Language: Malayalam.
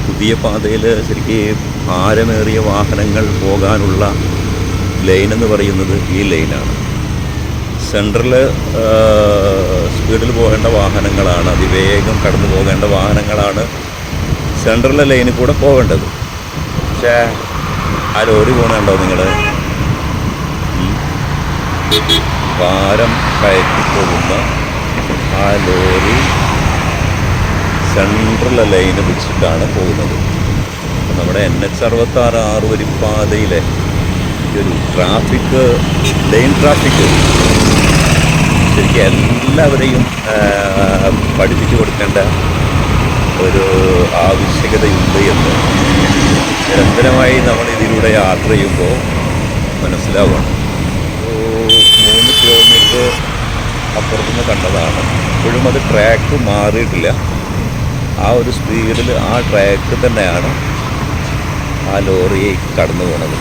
പുതിയ പാതയിൽ ശരിക്കും ഭാരമേറിയ വാഹനങ്ങൾ പോകാനുള്ള ലൈൻ എന്ന് പറയുന്നത് ഈ ലൈനാണ്. സെൻട്രൽ സ്പീഡിൽ പോകേണ്ട വാഹനങ്ങളാണ്, അതിവേഗം കടന്നു പോകേണ്ട വാഹനങ്ങളാണ് സെൻട്രലിലെ ലൈനിൽ കൂടെ പോകേണ്ടത്. പക്ഷേ ആ ലോറി പോകണുണ്ടോ നിങ്ങൾ? ഭാരം കയറ്റി പോകുന്ന ആ ലോറി സെൻട്രൽ ലൈന് പിടിച്ചിട്ടാണ് പോകുന്നത്. നമ്മുടെ NH66 ആറുവരിപ്പാതയിലെ ഈ ഒരു ട്രാഫിക്, ലൈൻ ട്രാഫിക് ശരിക്കും എല്ലാവരെയും പഠിപ്പിച്ചു കൊടുക്കേണ്ട ഒരു ആവശ്യകതയുണ്ട് എന്ന് നിരന്തരമായി നമ്മൾ ഇതിലൂടെ യാത്ര ചെയ്യുമ്പോൾ മനസ്സിലാവുകയാണ്. 3 കിലോമീറ്റർ അപ്പുറത്തുനിന്ന് കണ്ടതാണ്. ഇപ്പോഴും അത് ട്രാക്ക് മാറിയിട്ടില്ല. ആ ഒരു സ്പീഡിൽ ആ ട്രാക്ക് തന്നെയാണ് ആ ലോറി കടന്നു പോകുന്നത്.